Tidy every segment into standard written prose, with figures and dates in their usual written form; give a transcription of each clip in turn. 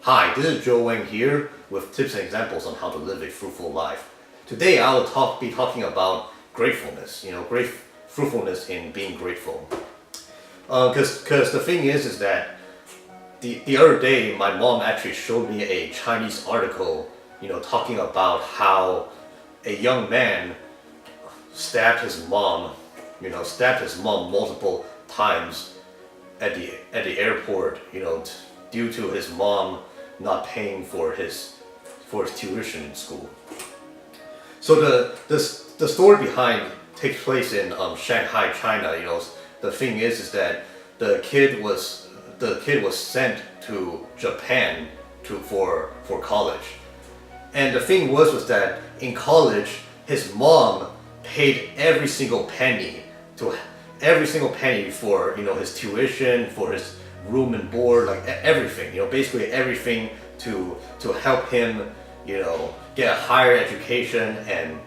Hi, this is Joe Wang here with tips and examples on how to live a fruitful life. Today I will be talking about gratefulness, great fruitfulness in being grateful. Because the thing is that the other day my mom actually showed me a Chinese article, talking about how a young man stabbed his mom multiple times at the airport, due to his mom not paying for his tuition in school. So the story behind takes place in Shanghai, China. The thing is that the kid was sent to Japan for college, and the thing was that in college his mom paid every single penny for his tuition, for his room and board, like everything, basically everything to help him, get a higher education and,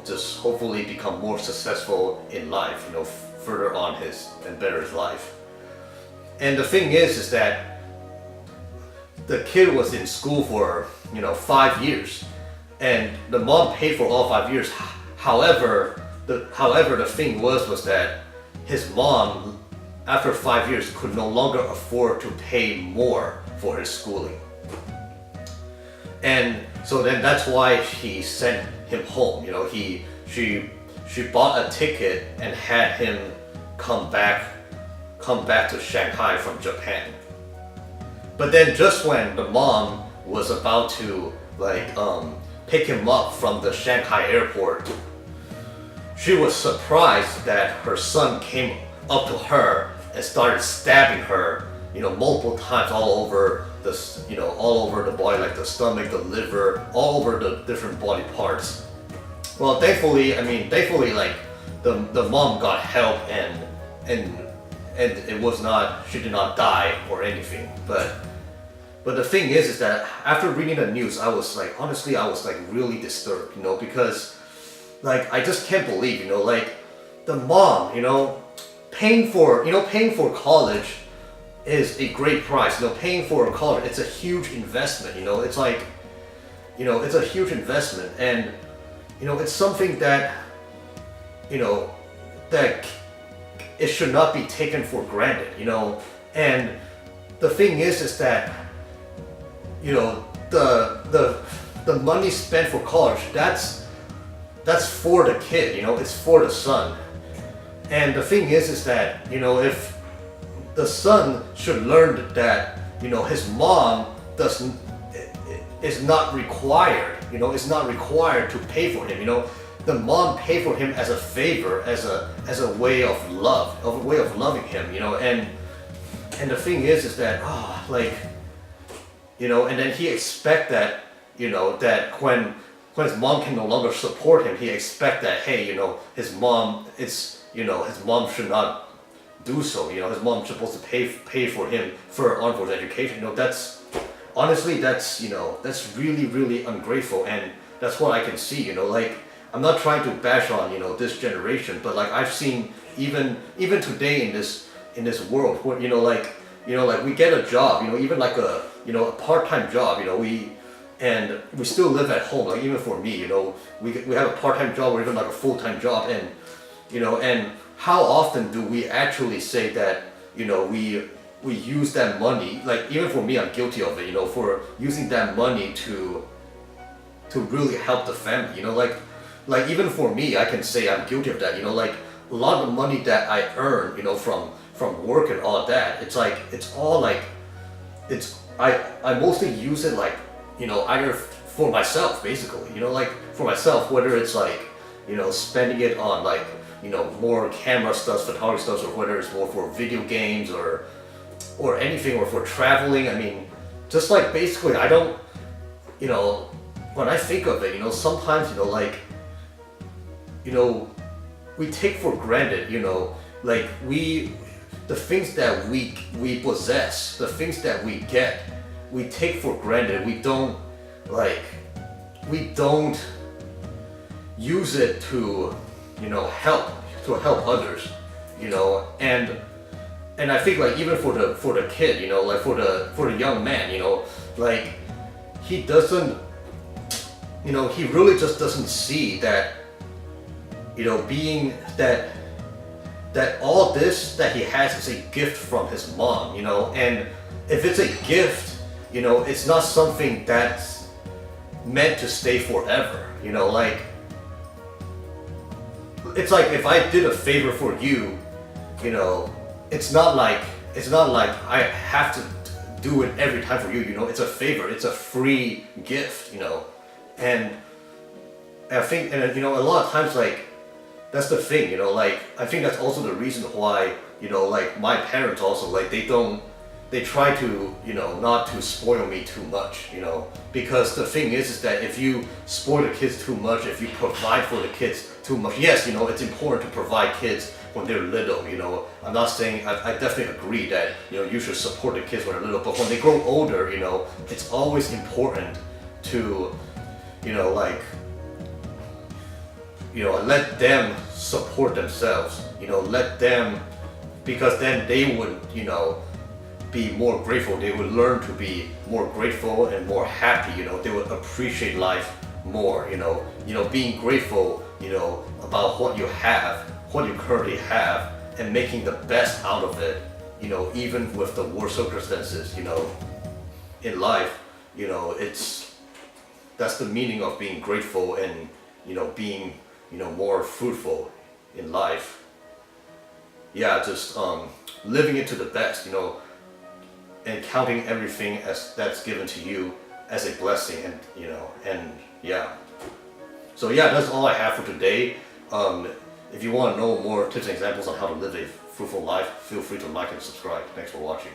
just hopefully become more successful in life, further on and better his life. And the thing is that the kid was in school for, 5 years, and the mom paid for all 5 years. However, the thing was that his mom, after 5 years, could no longer afford to pay more for his schooling. And so then that's why she sent him home. She bought a ticket and had him come back to Shanghai from Japan. But then just when the mom was about to pick him up from the Shanghai airport, she was surprised that her son came up to her and started stabbing her, multiple times all over the body, like the stomach, the liver, all over the different body parts. Well, thankfully, the mom got help and she did not die or anything. But the thing is that after reading the news, I was honestly, really disturbed, because I just can't believe, the mom, paying for college is a great price. Paying for college, it's a huge investment. It's it's a huge investment, and it's something that that it should not be taken for granted. And the thing is that the money spent for college, that's for the kid. It's for the son. And the thing is that if the son should learn that his mom is not required to pay for him. The mom paid for him as a favor, as a way of loving him. And the thing is that and then he expect that that when his mom can no longer support him, he expect that, hey, his mom should not do so. His mom's supposed to pay for him on for his education. That's honestly, that's really, really ungrateful, and that's what I can see. I'm not trying to bash on this generation, but I've seen even today in this world where we get a job, even a part-time job, and we still live at home. Even for me, we have a part-time job or even a full-time job, and and how often do we actually say that we use that money? Even for me, I'm guilty of it. For using that money to really help the family. Even for me, I can say I'm guilty of that. A lot of the money that I earn, from work and all that, I mostly use it either for myself, basically. For myself, whether it's spending it on more camera stuff, photography stuff, or whether it's more for video games or anything, or for traveling. Just basically, I don't, when I think of it, sometimes, we take for granted, the things that we possess, the things that we get, we take for granted. We don't use it to help others, and and I think like even for the kid, you know, like for the young man, you know, like he doesn't, you know, he really just doesn't see that, you know, being that all this that he has is a gift from his mom, you know, and if it's a gift, you know, it's not something that's meant to stay forever, you know, like it's like if I did a favor for you, you know, it's not like I have to do it every time for you, you know, it's a favor, it's a free gift, you know, and I think, and you know, a lot of times like that's the thing, you know, like I think that's also the reason why, you know, like my parents also like they try to, you know, not to spoil me too much, you know, because the thing is that if you spoil the kids too much, if you provide for the kids too much, yes, you know, it's important to provide kids when they're little, you know, I'm not saying, I definitely agree that, you know, you should support the kids when they're little, but when they grow older, you know, it's always important to, you know, like, you know, let them support themselves, you know, let them, because then they would, you know, be more grateful, they would learn to be more grateful and more happy, you know, they would appreciate life more, you know, being grateful, you know, about what you have, what you currently have, and making the best out of it, you know, even with the worst circumstances, you know, in life, you know, that's the meaning of being grateful and, you know, being, you know, more fruitful in life. Yeah, just living it to the best, you know, and counting everything as that's given to you as a blessing, and you know, and yeah. So yeah, that's all I have for today. If you want to know more tips and examples on how to live a fruitful life, feel free to like and subscribe. Thanks for watching.